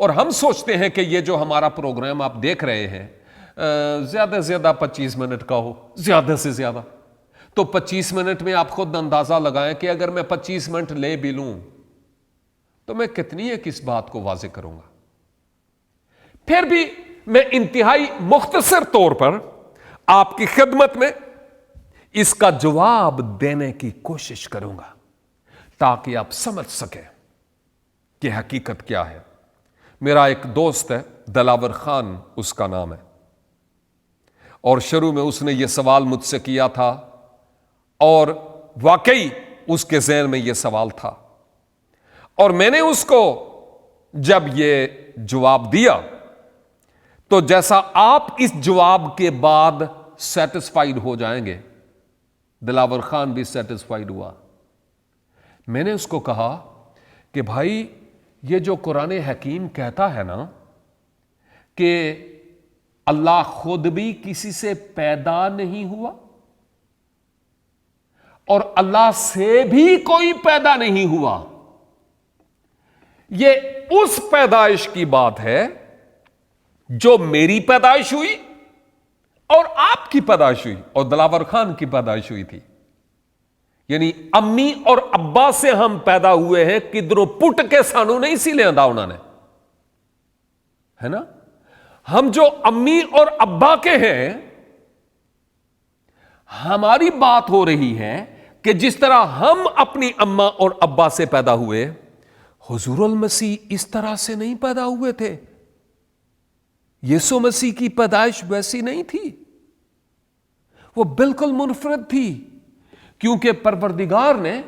اور ہم سوچتے ہیں کہ یہ جو ہمارا پروگرام آپ دیکھ رہے ہیں زیادہ سے زیادہ 25 منٹ کا ہو، زیادہ سے زیادہ تو 25 منٹ میں آپ خود اندازہ لگائیں کہ اگر میں 25 منٹ لے بھی لوں تو میں کتنی ایک اس بات کو واضح کروں گا۔ پھر بھی میں انتہائی مختصر طور پر آپ کی خدمت میں اس کا جواب دینے کی کوشش کروں گا تاکہ آپ سمجھ سکیں کہ حقیقت کیا ہے۔ میرا ایک دوست ہے، دلاور خان اس کا نام ہے، اور شروع میں اس نے یہ سوال مجھ سے کیا تھا، اور واقعی اس کے ذہن میں یہ سوال تھا، اور میں نے اس کو جب یہ جواب دیا تو جیسا آپ اس جواب کے بعد سیٹسفائیڈ ہو جائیں گے، دلاور خان بھی سیٹسفائیڈ ہوا۔ میں نے اس کو کہا کہ بھائی یہ جو قرآن حکیم کہتا ہے نا کہ اللہ خود بھی کسی سے پیدا نہیں ہوا اور اللہ سے بھی کوئی پیدا نہیں ہوا، یہ اس پیدائش کی بات ہے جو میری پیدائش ہوئی اور آپ کی پیدائش ہوئی اور دلاور خان کی پیدائش ہوئی تھی۔ یعنی امی اور ابا سے ہم پیدا ہوئے ہیں، کدھروں پٹ کے سانو نہیں سی لیندا انہوں نے، ہے نا۔ ہم جو امی اور ابا کے ہیں، ہماری بات ہو رہی ہے کہ جس طرح ہم اپنی اما اور ابا سے پیدا ہوئے، حضور المسیح اس طرح سے نہیں پیدا ہوئے تھے۔ یسوع مسیح کی پیدائش ویسی نہیں تھی، وہ بالکل منفرد تھی، کیونکہ پروردگار نے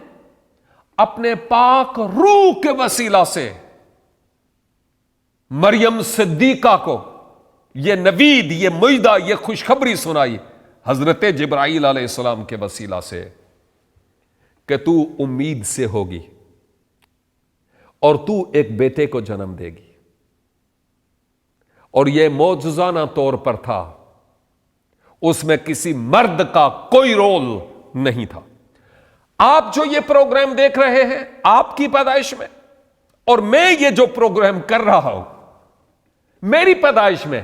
اپنے پاک روح کے وسیلہ سے مریم صدیقہ کو یہ نوید، یہ معجزہ، یہ خوشخبری سنائی حضرت جبرائیل علیہ السلام کے وسیلہ سے کہ تو امید سے ہوگی اور تو ایک بیٹے کو جنم دے گی، اور یہ معجزانہ طور پر تھا، اس میں کسی مرد کا کوئی رول نہیں تھا۔ آپ جو یہ پروگرام دیکھ رہے ہیں آپ کی پیدائش میں، اور میں یہ جو پروگرام کر رہا ہوں میری پیدائش میں،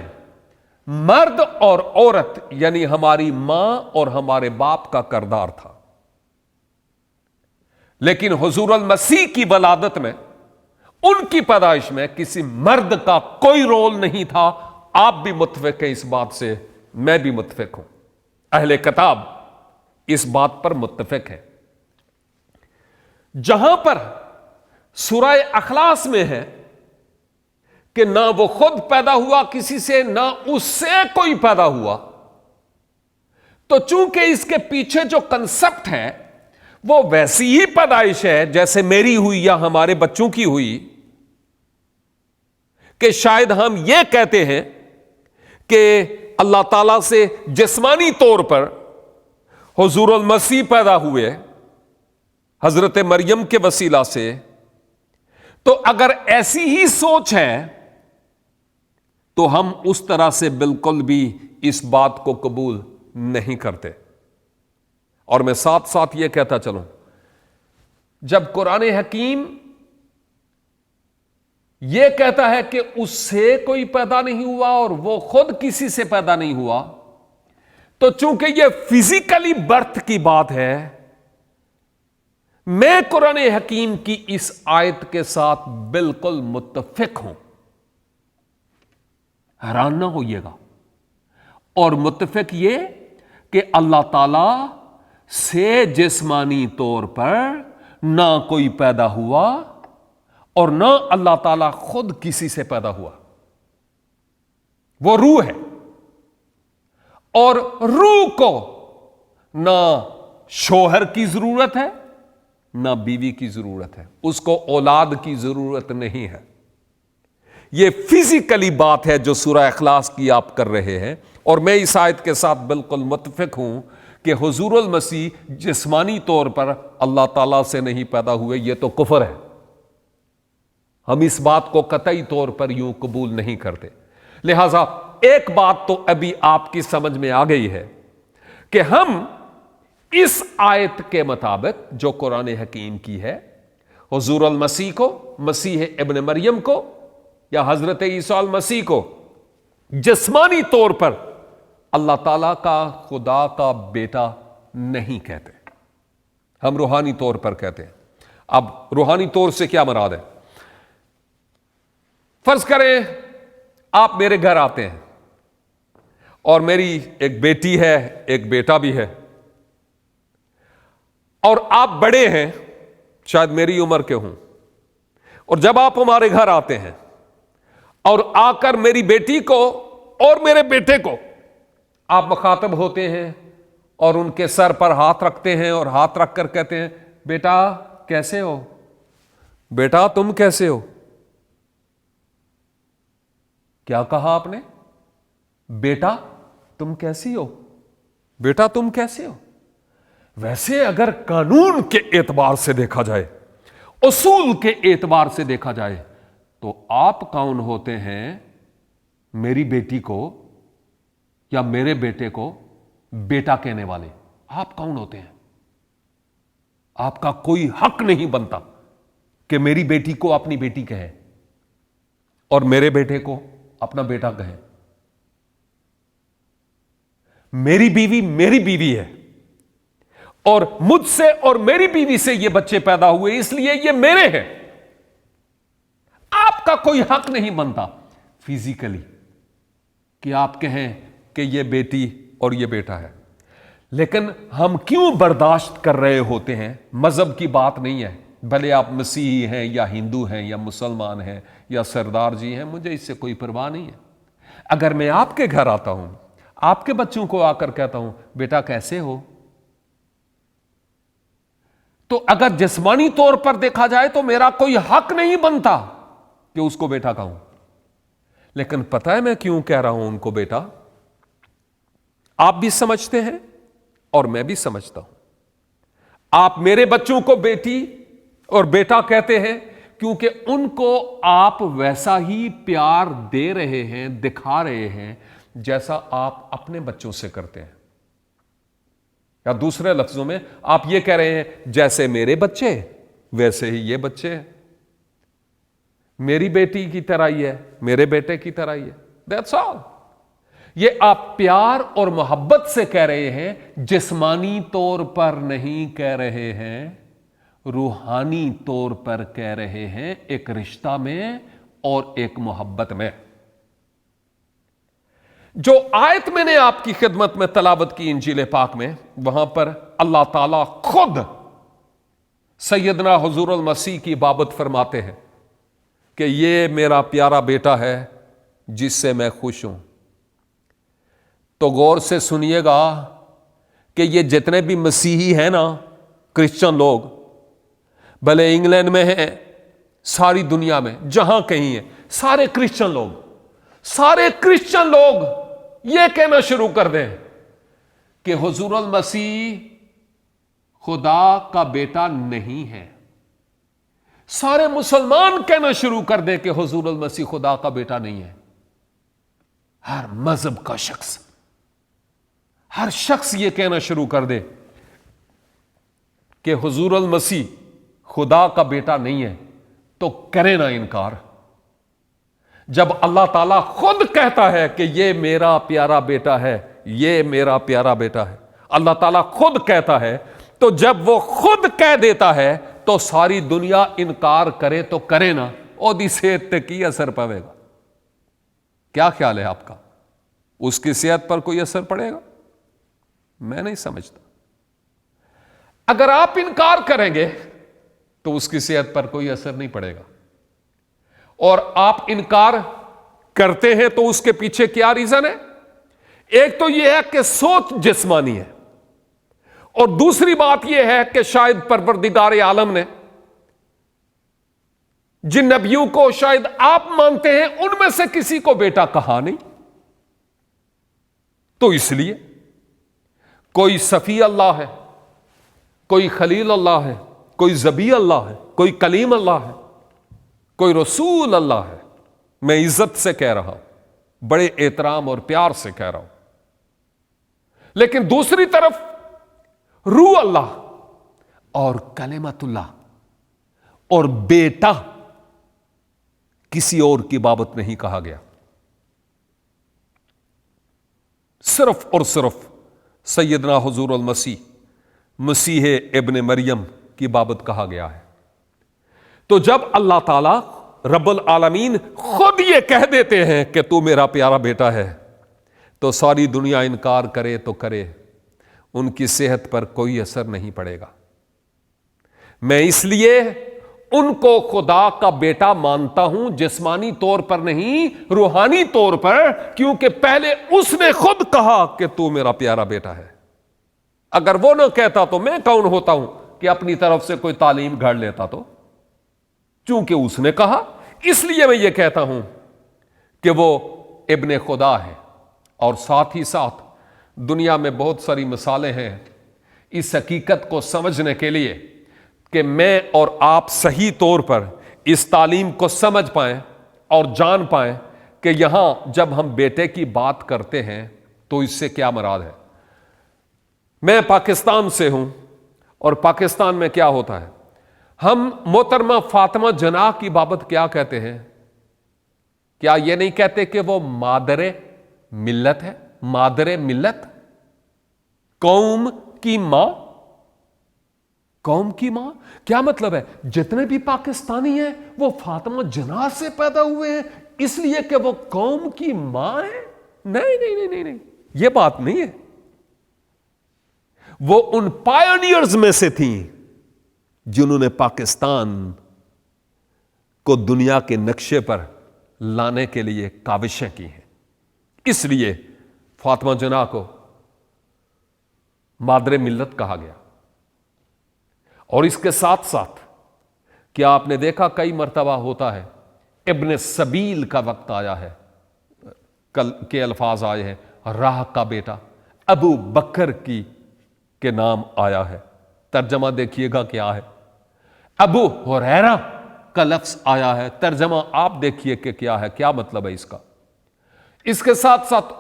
مرد اور عورت یعنی ہماری ماں اور ہمارے باپ کا کردار تھا، لیکن حضور المسیح کی ولادت میں، ان کی پیدائش میں کسی مرد کا کوئی رول نہیں تھا۔ آپ بھی متفق ہیں اس بات سے، میں بھی متفق ہوں، اہل کتاب اس بات پر متفق ہے۔ جہاں پر سورہ اخلاص میں ہے کہ نہ وہ خود پیدا ہوا کسی سے، نہ اس سے کوئی پیدا ہوا، تو چونکہ اس کے پیچھے جو کنسپٹ ہے وہ ویسی ہی پیدائش ہے جیسے میری ہوئی یا ہمارے بچوں کی ہوئی، کہ شاید ہم یہ کہتے ہیں کہ اللہ تعالی سے جسمانی طور پر حضور المسیح پیدا ہوئے حضرت مریم کے وسیلہ سے، تو اگر ایسی ہی سوچ ہے تو ہم اس طرح سے بالکل بھی اس بات کو قبول نہیں کرتے۔ اور میں ساتھ ساتھ یہ کہتا چلوں، جب قرآن حکیم یہ کہتا ہے کہ اس سے کوئی پیدا نہیں ہوا اور وہ خود کسی سے پیدا نہیں ہوا، تو چونکہ یہ فزیکلی برتھ کی بات ہے، میں قرآن حکیم کی اس آیت کے ساتھ بالکل متفق ہوں، حیران نہ ہوئیے گا۔ اور متفق یہ کہ اللہ تعالی سے جسمانی طور پر نہ کوئی پیدا ہوا اور نہ اللہ تعالی خود کسی سے پیدا ہوا، وہ روح ہے، اور روح کو نہ شوہر کی ضرورت ہے نہ بیوی کی ضرورت ہے، اس کو اولاد کی ضرورت نہیں ہے۔ یہ فزیکلی بات ہے جو سورہ اخلاص کی آپ کر رہے ہیں، اور میں اس آیت کے ساتھ بالکل متفق ہوں کہ حضور المسیح جسمانی طور پر اللہ تعالیٰ سے نہیں پیدا ہوئے، یہ تو کفر ہے، ہم اس بات کو قطعی طور پر یوں قبول نہیں کرتے۔ لہذا ایک بات تو ابھی آپ کی سمجھ میں آ گئی ہے کہ ہم اس آیت کے مطابق جو قرآن حکیم کی ہے، حضور المسیح کو، مسیح ابن مریم کو یا حضرت عیسیٰ المسیح کو جسمانی طور پر اللہ تعالیٰ کا خدا کا بیٹا نہیں کہتے، ہم روحانی طور پر کہتے ہیں۔ اب روحانی طور سے کیا مراد ہے؟ فرض کریں آپ میرے گھر آتے ہیں اور میری ایک بیٹی ہے، ایک بیٹا بھی ہے، اور آپ بڑے ہیں، شاید میری عمر کے ہوں، اور جب آپ ہمارے گھر آتے ہیں اور آ کر میری بیٹی کو اور میرے بیٹے کو آپ مخاطب ہوتے ہیں اور ان کے سر پر ہاتھ رکھتے ہیں اور ہاتھ رکھ کر کہتے ہیں بیٹا کیسے ہو، بیٹا تم کیسے ہو؟ کیا کہا آپ نے؟ بیٹا تم کیسی ہو، بیٹا تم کیسے ہو؟ ویسے اگر قانون کے اعتبار سے دیکھا جائے، اصول کے اعتبار سے دیکھا جائے، تو آپ کون ہوتے ہیں میری بیٹی کو یا میرے بیٹے کو بیٹا کہنے والے؟ آپ کون ہوتے ہیں؟ آپ کا کوئی حق نہیں بنتا کہ میری بیٹی کو اپنی بیٹی کہے اور میرے بیٹے کو اپنا بیٹا کہے۔ میری بیوی ہے، اور مجھ سے اور میری بیوی سے یہ بچے پیدا ہوئے، اس لیے یہ میرے ہیں۔ آپ کا کوئی حق نہیں بنتا فزیکلی کہ آپ کہیں کہ یہ بیٹی اور یہ بیٹا ہے۔ لیکن ہم کیوں برداشت کر رہے ہوتے ہیں؟ مذہب کی بات نہیں ہے، بھلے آپ مسیحی ہیں یا ہندو ہیں یا مسلمان ہیں یا سردار جی ہیں، مجھے اس سے کوئی پرواہ نہیں ہے۔ اگر میں آپ کے گھر آتا ہوں، آپ کے بچوں کو آ کر کہتا ہوں بیٹا کیسے ہو، تو اگر جسمانی طور پر دیکھا جائے تو میرا کوئی حق نہیں بنتا کہ اس کو بیٹا کہوں۔ لیکن پتہ ہے میں کیوں کہہ رہا ہوں ان کو بیٹا؟ آپ بھی سمجھتے ہیں اور میں بھی سمجھتا ہوں۔ آپ میرے بچوں کو بیٹی اور بیٹا کہتے ہیں کیونکہ ان کو آپ ویسا ہی پیار دے رہے ہیں، دکھا رہے ہیں جیسا آپ اپنے بچوں سے کرتے ہیں۔ یا دوسرے لفظوں میں آپ یہ کہہ رہے ہیں جیسے میرے بچے ویسے ہی یہ بچے ہیں، میری بیٹی کی طرح ہی ہے، میرے بیٹے کی طرح ہی ہے۔ That's all۔ یہ آپ پیار اور محبت سے کہہ رہے ہیں، جسمانی طور پر نہیں کہہ رہے ہیں، روحانی طور پر کہہ رہے ہیں، ایک رشتہ میں اور ایک محبت میں۔ جو آیت میں نے آپ کی خدمت میں تلاوت کی انجیل پاک میں، وہاں پر اللہ تعالیٰ خود سیدنا حضور المسیح کی بابت فرماتے ہیں کہ یہ میرا پیارا بیٹا ہے جس سے میں خوش ہوں۔ تو غور سے سنیے گا کہ یہ جتنے بھی مسیحی ہیں نا، کرسچن لوگ، بھلے انگلینڈ میں ہیں، ساری دنیا میں جہاں کہیں ہیں، سارے کرسچن لوگ یہ کہنا شروع کر دیں کہ حضور المسیح خدا کا بیٹا نہیں ہے۔ سارے مسلمان کہنا شروع کر دیں کہ حضور المسیح خدا کا بیٹا نہیں ہے۔ ہر مذہب کا شخص، ہر شخص یہ کہنا شروع کر دے کہ حضور المسیح خدا کا بیٹا نہیں ہے، تو کرے نا انکار۔ جب اللہ تعالیٰ خود کہتا ہے کہ یہ میرا پیارا بیٹا ہے، یہ میرا پیارا بیٹا ہے، اللہ تعالیٰ خود کہتا ہے، تو جب وہ خود کہہ دیتا ہے تو ساری دنیا انکار کرے تو کرے نا، او دی صحت تے کی اثر پڑے گا؟ کیا خیال ہے آپ کا؟ اس کی صحت پر کوئی اثر پڑے گا؟ میں نہیں سمجھتا۔ اگر آپ انکار کریں گے تو اس کی صحت پر کوئی اثر نہیں پڑے گا، اور آپ انکار کرتے ہیں تو اس کے پیچھے کیا ریزن ہے؟ ایک تو یہ ہے کہ سوچ جسمانی ہے، اور دوسری بات یہ ہے کہ شاید پروردگار عالم نے جن نبیوں کو شاید آپ مانتے ہیں ان میں سے کسی کو بیٹا کہا نہیں، تو اس لیے کوئی صفی اللہ ہے، کوئی خلیل اللہ ہے، کوئی ذبیح اللہ ہے، کوئی کلیم اللہ ہے، کوئی رسول اللہ ہے۔ میں عزت سے کہہ رہا ہوں، بڑے احترام اور پیار سے کہہ رہا ہوں۔ لیکن دوسری طرف روح اللہ اور کلمت اللہ اور بیٹا کسی اور کی بابت نہیں کہا گیا، صرف اور صرف سیدنا حضور المسیح مسیح ابن مریم کی بابت کہا گیا ہے۔ تو جب اللہ تعالی رب العالمین خود یہ کہہ دیتے ہیں کہ تو میرا پیارا بیٹا ہے، تو ساری دنیا انکار کرے تو کرے، ان کی صحت پر کوئی اثر نہیں پڑے گا۔ میں اس لیے ان کو خدا کا بیٹا مانتا ہوں، جسمانی طور پر نہیں، روحانی طور پر، کیونکہ پہلے اس نے خود کہا کہ تو میرا پیارا بیٹا ہے۔ اگر وہ نہ کہتا تو میں کون ہوتا ہوں کہ اپنی طرف سے کوئی تعلیم گھڑ لیتا؟ تو چونکہ اس نے کہا، اس لیے میں یہ کہتا ہوں کہ وہ ابن خدا ہے۔ اور ساتھ ہی ساتھ دنیا میں بہت ساری مثالیں ہیں اس حقیقت کو سمجھنے کے لیے کہ میں اور آپ صحیح طور پر اس تعلیم کو سمجھ پائیں اور جان پائیں کہ یہاں جب ہم بیٹے کی بات کرتے ہیں تو اس سے کیا مراد ہے۔ میں پاکستان سے ہوں، اور پاکستان میں کیا ہوتا ہے، ہم محترمہ فاطمہ جناح کی بابت کیا کہتے ہیں؟ کیا یہ نہیں کہتے کہ وہ مادر ملت ہے؟ مادر ملت، قوم کی ماں۔ قوم کی ماں کیا مطلب ہے؟ جتنے بھی پاکستانی ہیں وہ فاطمہ جناح سے پیدا ہوئے ہیں اس لیے کہ وہ قوم کی ماں ہے؟ نہیں نہیں نہیں نہیں، یہ بات نہیں ہے۔ وہ ان پائونیئرز میں سے تھیں جنہوں نے پاکستان کو دنیا کے نقشے پر لانے کے لیے کاوشیں کی ہیں، اس لیے فاطمہ جناح کو مادر ملت کہا گیا۔ اور اس کے ساتھ ساتھ کیا آپ نے دیکھا کئی مرتبہ ہوتا ہے ابن سبیل کا وقت آیا ہے، کل کے الفاظ آئے ہیں، راہ کا بیٹا ابو بکر کے نام آیا ہے۔ ترجمہ دیکھیے گا کیا ہے، ابو ہریرہ کا لفظ آیا ہے، ترجمہ آپ دیکھیے کہ کیا ہے، کیا مطلب ہے اس کا۔ اس کے ساتھ ساتھ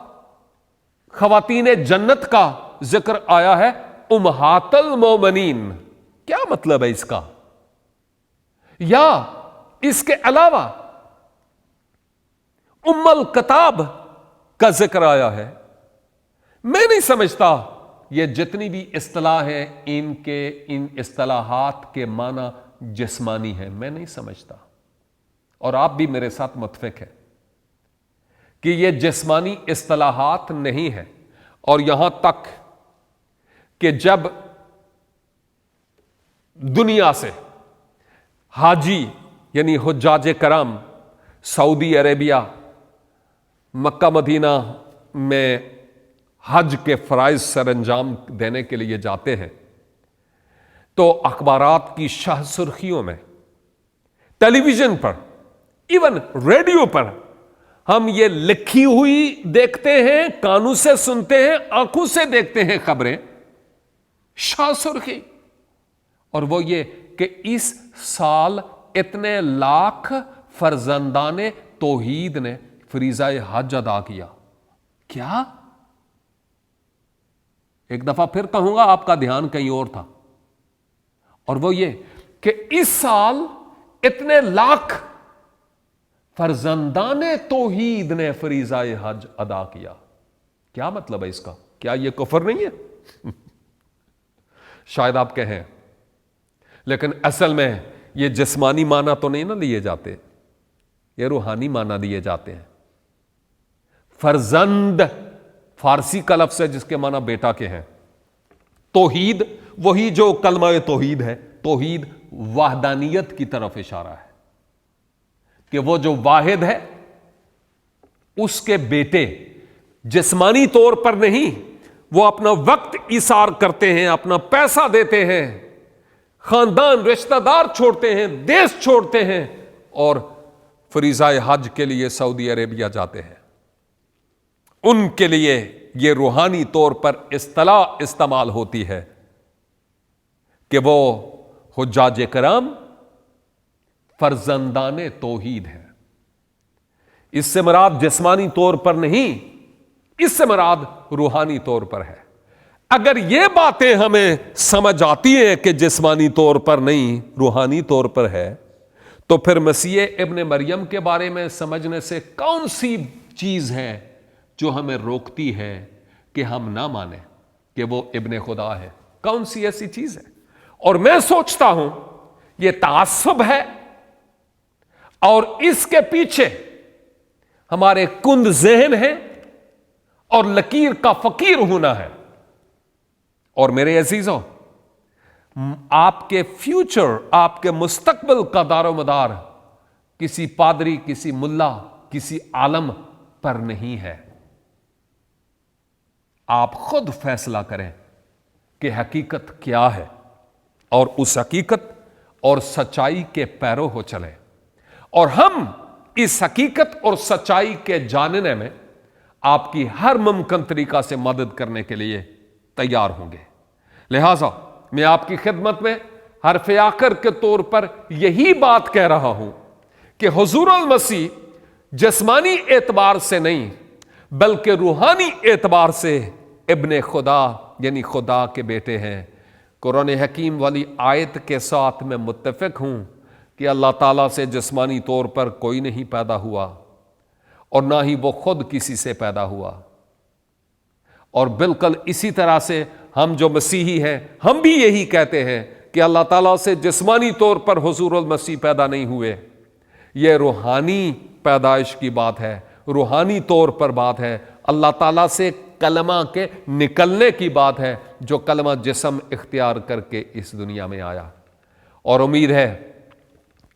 خواتین جنت کا ذکر آیا ہے، امہات المومنین، کیا مطلب ہے اس کا؟ یا اس کے علاوہ ام الکتاب کا ذکر آیا ہے۔ میں نہیں سمجھتا یہ جتنی بھی اصطلاح ہیں ان اصطلاحات کے معنی جسمانی ہیں، میں نہیں سمجھتا، اور آپ بھی میرے ساتھ متفق ہیں کہ یہ جسمانی اصطلاحات نہیں ہے۔ اور یہاں تک کہ جب دنیا سے حاجی یعنی حجاج کرام سعودی عربیہ مکہ مدینہ میں حج کے فرائض سر انجام دینے کے لیے جاتے ہیں تو اخبارات کی شاہ سرخیوں میں، ٹیلی ویژن پر، ایون ریڈیو پر ہم یہ لکھی ہوئی دیکھتے ہیں، کانوں سے سنتے ہیں، آنکھوں سے دیکھتے ہیں خبریں، شاہ سرخی، اور وہ یہ کہ اس سال اتنے لاکھ فرزندان توحید نے فریضہ حج ادا کیا۔ کیا؟ ایک دفعہ پھر کہوں گا، آپ کا دھیان کہیں اور تھا، اور وہ یہ کہ اس سال اتنے لاکھ فرزندان توحید نے فریضہ حج ادا کیا۔ کیا مطلب ہے اس کا؟ کیا یہ کفر نہیں ہے؟ شاید آپ کہیں، لیکن اصل میں یہ جسمانی معنی تو نہیں نہ لیے جاتے، یہ روحانی معنی دیے جاتے ہیں۔ فرزند فارسی کا لفظ ہے جس کے معنی بیٹا کے ہیں۔ توحید وہی جو کلمہ توحید ہے، توحید وحدانیت کی طرف اشارہ ہے کہ وہ جو واحد ہے اس کے بیٹے جسمانی طور پر نہیں، وہ اپنا وقت ایثار کرتے ہیں، اپنا پیسہ دیتے ہیں، خاندان رشتہ دار چھوڑتے ہیں، دیش چھوڑتے ہیں، اور فریضہ حج کے لیے سعودی عربیہ جاتے ہیں۔ ان کے لیے یہ روحانی طور پر اصطلاح استعمال ہوتی ہے کہ وہ حجاج کرام فرزندان توحید ہیں۔ اس سے مراد جسمانی طور پر نہیں، اس سے مراد روحانی طور پر ہے۔ اگر یہ باتیں ہمیں سمجھ آتی ہیں کہ جسمانی طور پر نہیں، روحانی طور پر ہے، تو پھر مسیح ابن مریم کے بارے میں سمجھنے سے کون سی چیز ہے جو ہمیں روکتی ہے کہ ہم نہ مانیں کہ وہ ابن خدا ہے؟ کون سی ایسی چیز ہے؟ اور میں سوچتا ہوں یہ تعصب ہے، اور اس کے پیچھے ہمارے کند ذہن ہے اور لکیر کا فقیر ہونا ہے۔ اور میرے عزیزوں، آپ کے فیوچر، آپ کے مستقبل کا دار و مدار کسی پادری، کسی ملا، کسی عالم پر نہیں ہے۔ آپ خود فیصلہ کریں کہ حقیقت کیا ہے، اور اس حقیقت اور سچائی کے پیرو ہو چلیں، اور ہم اس حقیقت اور سچائی کے جاننے میں آپ کی ہر ممکن طریقہ سے مدد کرنے کے لیے تیار ہوں گے۔ لہذا میں آپ کی خدمت میں حرف آخر کے طور پر یہی بات کہہ رہا ہوں کہ حضور المسیح جسمانی اعتبار سے نہیں بلکہ روحانی اعتبار سے ابن خدا یعنی خدا کے بیٹے ہیں۔ قرآن حکیم والی آیت کے ساتھ میں متفق ہوں کہ اللہ تعالیٰ سے جسمانی طور پر کوئی نہیں پیدا ہوا، اور نہ ہی وہ خود کسی سے پیدا ہوا، اور بالکل اسی طرح سے ہم جو مسیحی ہیں ہم بھی یہی کہتے ہیں کہ اللہ تعالیٰ سے جسمانی طور پر حضور المسیح پیدا نہیں ہوئے۔ یہ روحانی پیدائش کی بات ہے، روحانی طور پر بات ہے، اللہ تعالیٰ سے کلمہ کے نکلنے کی بات ہے، جو کلمہ جسم اختیار کر کے اس دنیا میں آیا۔ اور امید ہے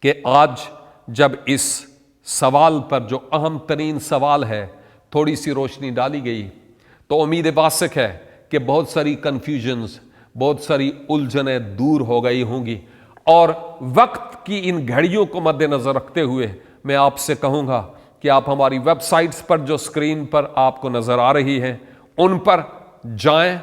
کہ آج جب اس سوال پر، جو اہم ترین سوال ہے، تھوڑی سی روشنی ڈالی گئی، تو امید واسق ہے کہ بہت ساری کنفیوژنز، بہت ساری الجھنیں دور ہو گئی ہوں گی۔ اور وقت کی ان گھڑیوں کو مد نظر رکھتے ہوئے میں آپ سے کہوں گا کہ آپ ہماری ویب سائٹس پر جو اسکرین پر آپ کو نظر آ رہی ہیں ان پر جائیں،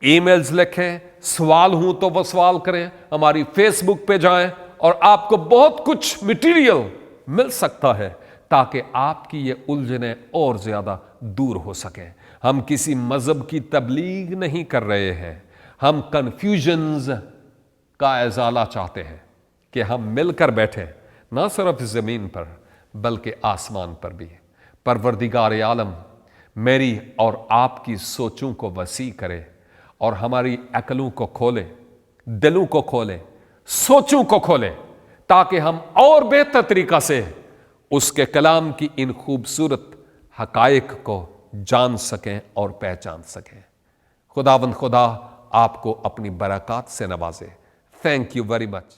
ای میلز لکھیں، سوال ہوں تو وہ سوال کریں، ہماری فیس بک پہ جائیں، اور آپ کو بہت کچھ مٹیریل مل سکتا ہے تاکہ آپ کی یہ الجھنیں اور زیادہ دور ہو سکیں۔ ہم کسی مذہب کی تبلیغ نہیں کر رہے ہیں، ہم کنفیوژنز کا ازالہ چاہتے ہیں کہ ہم مل کر بیٹھیں، نہ صرف زمین پر بلکہ آسمان پر بھی۔ پروردگار عالم میری اور آپ کی سوچوں کو وسیع کرے اور ہماری عقلوں کو کھولے، دلوں کو کھولے، سوچوں کو کھولے، تاکہ ہم اور بہتر طریقہ سے اس کے کلام کی ان خوبصورت حقائق کو جان سکیں اور پہچان سکیں۔ خداوند خدا آپ کو اپنی برکات سے نوازے۔ Thank you very much.